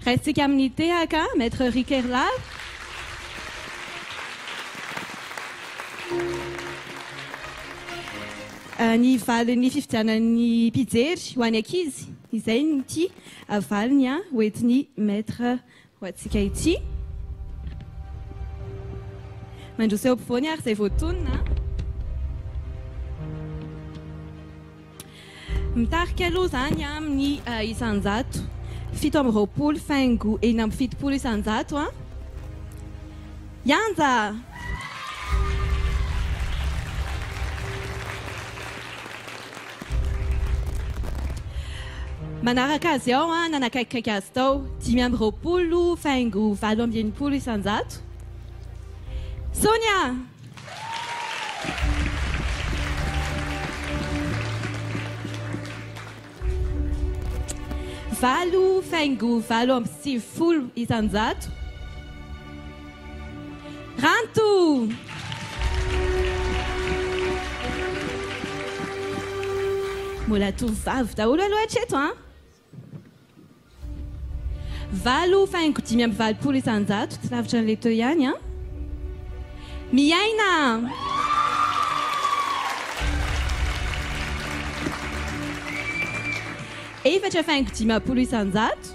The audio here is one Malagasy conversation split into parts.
Restsika amin'ny tehaka, maître Rikerlav. Ny valin'ny fifidianan'ny mpijery ho any ankizy, izay ity valiny hoentin'ny maître ho antsika ity. Mandroso eo ampovoany ary izay voatonona. Mitarika aloha izany amin'ny isan-jato, 720 faingo 470 isan-jato. Yanja! Manaraka azy ao nanakaikaiky azy tao 520 faingo 720 isan-jato. Sonia! Valo faingo 770 isan-jato. Ranto! Mbola tovovavy daholo aloha hatreto Valo faingo 520 isan-jato, tsy lavitra an'ilay teo ihany Miaina! Efatra faingo 50 isan-jato.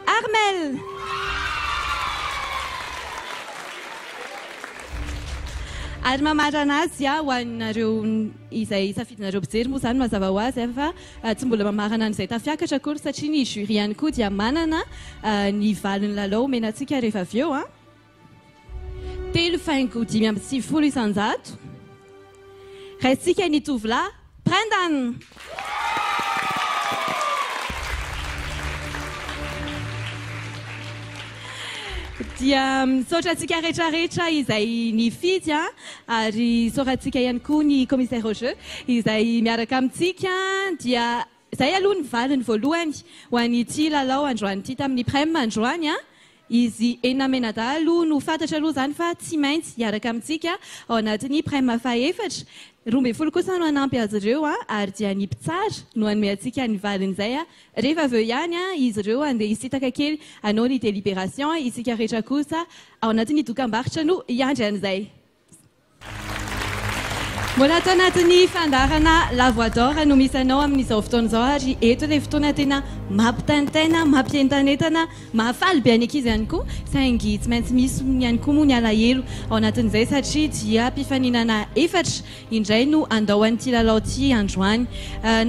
Armel! Ary mamarana azy ho anareo izay safidinareo mpijery moa izany mazava ho azy fa tsy mbola mamarana an'izay tafiakatra akory satria ny jury ihany koa dia manana ny valiny lalao omenantsika rehefa avy eo 3 faingo 570 isan-jato. Restsika ny tovolahy Brendan! Dia misaotra antsika rehetrarehetra izay nifidy ary soratsika ihany koa ny commissaire au jeu izay miaraka amintsika dia izay aloha ny valiny voalohany ho an'ity lalao androany ity tamin'ny prème androany izy enamenadalo no fantatra aloha izany fa tsy maintsy hiaraka amintsika ao anatin'ny prème faefatra 12 kosa no anampy azy ireo ary dia ny mpitsara no anome antsika ny valiny izay rehefa avy eo ihany izy ireo andeha hisitaka kely anao ny délibération isika rehetra kosa ao anatin'ny dokam-barotra no hiandry an'izay. Mbola atao anatin'ny fandarana La Voix d'Or no misy anao amin'izao fotoana izao ary eto ilay fotoana tena mampitantaina, mampientanetana, mahafaly be any ankizy ihany koa saingy tsy maintsy misy ihany koa moa ny alahelo ao anatin'izay satria dia mpifaninana efatra indray no andao an'ity lalao ity androany.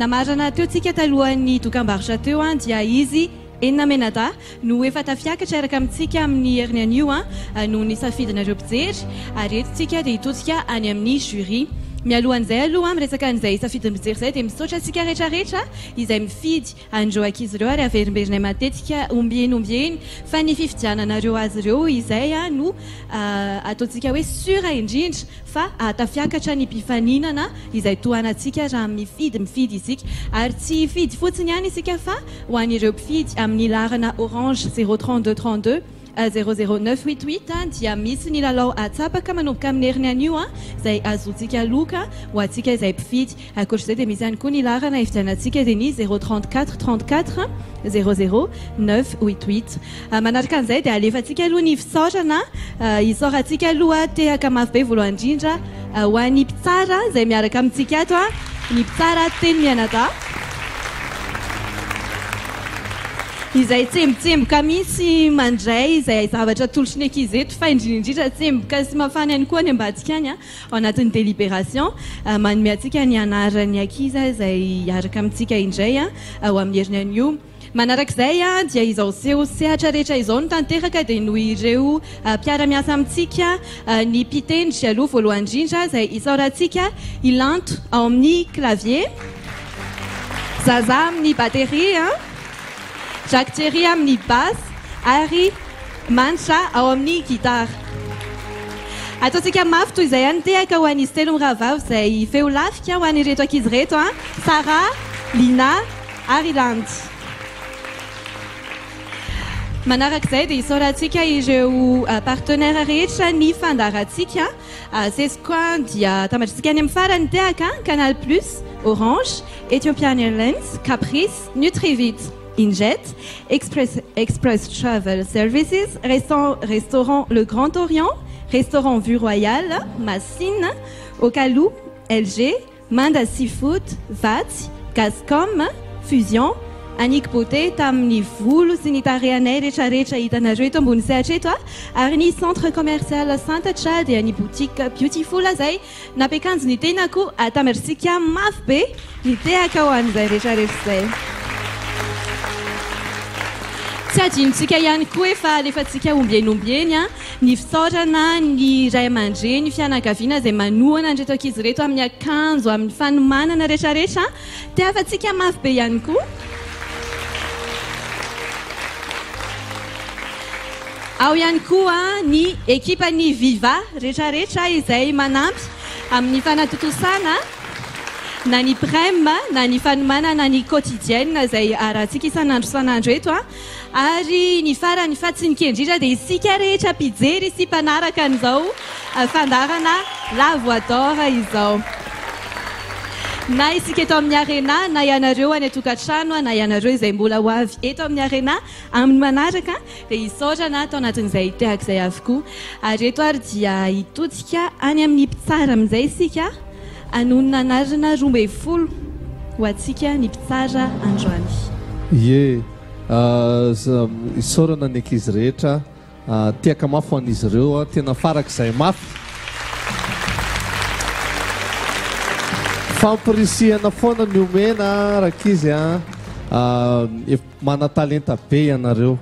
Namarana teo tsika talohan'ny dokam-barotra teo dia izy enamenada no efa tafiakatra araka amintsika amin'ny herin'ny anio no nisafidinareo mpijery ary eto tsika dia hitotsika any amin'ny jury. Mialohan'izay aloha miresaka an'izay safidin'ny mpijery izay dia misaotra antsika rehetrarehetra izay mifidy andreo ankizy ireo ary averimberina matetika ombieny fa ny fifidiananareo azy ireo izay no ataontsika hoe sura indrindra fa tafiakatra ny mpifaninana izay tohanantsika raha mifidy isika ary tsy fidy fotsiny ihany isika fa ho an'ireo mpifidy amin'ny larana orange 032 32 00988 dia misy ny lalao atsapaka manomboka amin'ny herin'ny anio izay azontsika loka ho antsika izay mpifidy ankoatr'izay dia misy ihany koa ny larana ifidianantsika dia ny 034 34 00988 manaraka an'izay dia alefantsika aloha ny fisaorana hisaorantsika aloha tehaka mafy be voalohany indrindra ho an'ny mpitsara izay miaraka amintsika ato ny mpitsara teny mianada izay tsemboka misy mandray izay zavatra tolotry ny ankizy eto fa indrindrindra tsemboka sy mafana ihany koa any ambadika any ao anatin'ny délibération manome antsika ny anaran'ny ankizy izay hiaraka amintsika indray ho amin'ny herin'ny anio. Manarak'izay dia izao sehatra rehetra izao no tanteraka dia noho ireo mpiara-miasa amintsika ny mpitendry aloha voalohany indrindra izay isaorantsika ilanto ao amin'ny clavier, Zaza amin'ny batterie, Jacques Thierry amin'ny basse ary Mantra ao amin'ny gitara. Ataontsika mafy toy izay ihany tehaka ho an'izy telo mirahavavy izay feo lafika ho an'ireto ankizy reto Sara, Lina ary Landy. Manarak'izay dia isaorantsika ireo partenaire rehetra ny fandarantsika. Seskoa dia tambatrantsika any amin'ny farany tehaka Canal Plus, Orange, Ethiopian Airlines, Caprice, Nutrivit. Injet, Express Travel Services, Restaurant Le Grand Orient, Restaurant Vue Royale, Massine, Ocalou, LG, Manda Seafood, VAT, Gascom, Fusion, Annick Poté, tamin'ny volo sy ny tarehanay rehetrarehetra hitanareo eto ambony sehatra eto ary ny centre commercial Santatra dia ny boutique Beautiful zay napiakanjo ny tenako tamarisika mafy be ny tehaka ho an'izay rehetrarehetra zay. Tsy adinontsika ihany koa efa alefantsika ombienombieny ny fisaorana ny ray aman-dreny ny fianakaviana izay manohana andreto ankizy reto amin'ny akanjo amin'ny fanomanana rehetrarehetra tiavantsika mafy be ihany koa. Ao ihany koa ny ekipa ny Viva rehetrarehetra izay manampy amin'ny fanatotosana na ny prem na ny fanomanana na ny quotidienne izay arahantsika isan'andro isan'andro eto ary ny farany fatsinikendrindra dia isika rehetra mpijery sy mpanaraka an'izao fandarana La Voix d'Or izao. Na isika eto amin'ny arena na ianareo any atokantrano na ianareo izay mbola ho avy eto amin'ny arena amin'ny manaraka dia hisaorana atao anatin'izay tehaka izay avokoa ary eto ary dia hitodika any amin'ny mpitsara amin'izay isika anonona anarana 12 ho antsika ny mpitsara androany. Ie hisaorana ny ankizy rehetra tiaka mafy ho an'izy ireo tena farak'izay mafy. Fampirisihana foana ny omena rakizy mana talenta be ianareo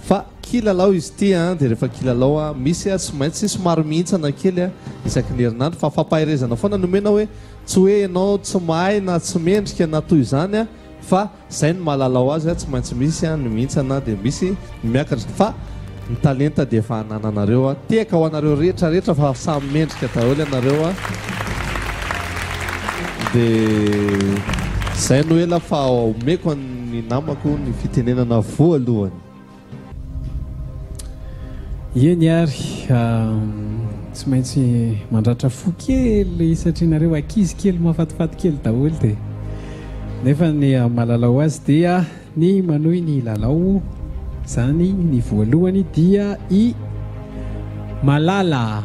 fa kilalao izy ty dia rehefa kilalao misy tsy maintsy somary mihintsana kely isaky ny herinandro fa fampahirezana foana ny omena hoe tsy hoe ianao tsy mahay na tsy mendrika na toy izany fa zay ny mahalalao azy tsy maintsy misy ny mihintsana dia misy ny miakatra fa ny talenta dia efa hanananareo tiaka ho anareo rehetrarehetra fa samy mendrika daholo ianareo dia zay no ela fa omeko ny namako ny fitenenana voalohany. Eny ary tsy maintsy mandratra fo kely satria nareo ankizy kely mahafatifaty kely daholo dia nefa ny mahalalao azy dia ny manohy ny lalao zany ny voalohany dia i Malala.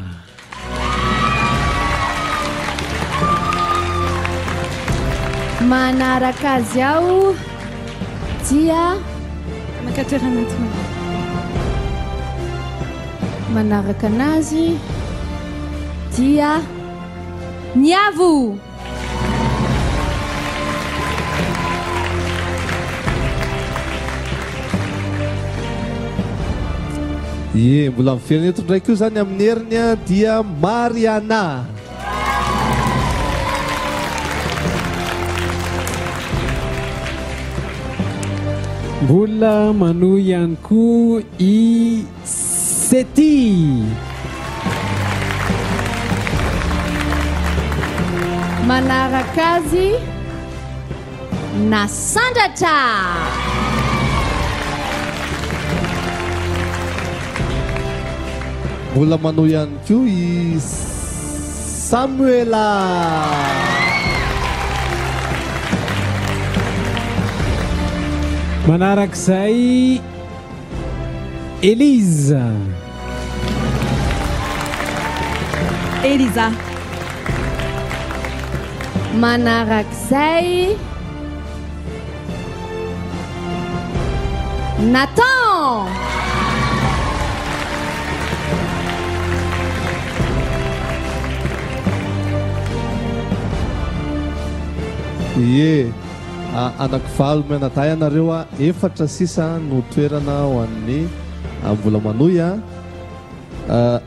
Manaraka azy ao dia makatoerana manaraka anazy dia Niavo. Ie mbola miferina eto ndraiky io zany amin'ny heriny dia Mariana. Mbola manohy ihany koa i Sety. Manaraka azy Nasandratra. Mbola manohy ihany koa i Samuela. Manarak'izay Elisa. Elisa. Manarak'izay Nathan. Ie anankivalo menatay ianareo efatra sisa no toerana ho an'ny mbola manohy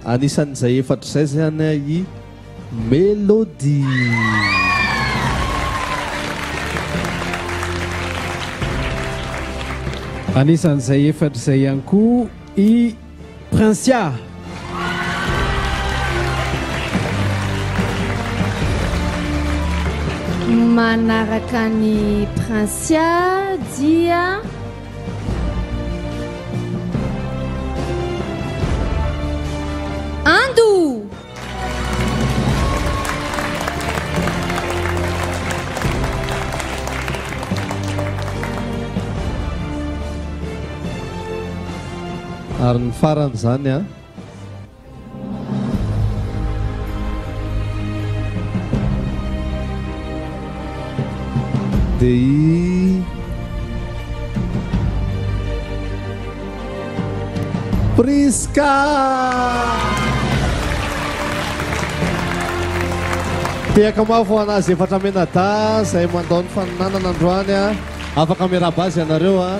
anisan'izay efatra izay zany i Melody. Anisan'izay efatra izay ihany koa i Princia. Manaraka ny Princia dia Ando. ary ny farany zany a dia i Priska tiaka mafo anazy efatra menada zay mandao ny faninanana androany a afaka miarabazy ianareo a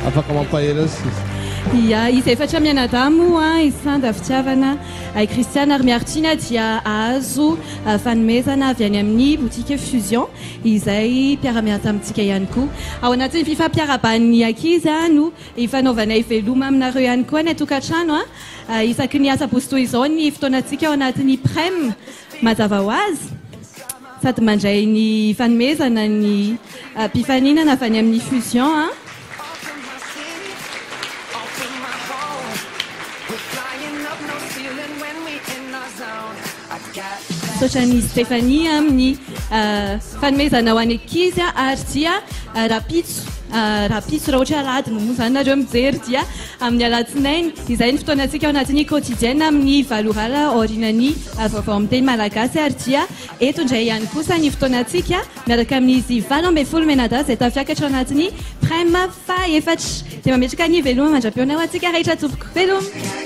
afaka mampahery azy ia izy efatra mianadamo a isanda fitiavana Christiane ary miaritsina dia azo fanomezana avy any amin'ny boutique fusion izay mpiara-miasa amintsika ihany koa ao anatin'ny fifampiarabany ankizy no ifanaovanay veloma aminareo ihany koa ny atokantrano a isaky ny asa bosto izao ny fotoanantsika ao anatin'ny prem mazava ho azy sady mandray ny fanomezana ny mpifaninana avy any amin'ny fusion a sotrany Stéphanie amin'ny fanomezana ho any ankizy ary dia rapitso raha ohatra aladiny moa zany nareo mijery dia amin'ny alatsinainy izay ny fotoanantsika ao anatin'ny quotidienne amin'ny valorala orinany vaovao amin'ny teny malagasy ary dia eto indray ihany kosa ny fotoanantsika miaraka amin'izy 20 menada zay tafiakatra ao anatin'ny prem fa efatra dia mametraka ny veloma mandram-peonao antsika rehetra tompoko veloma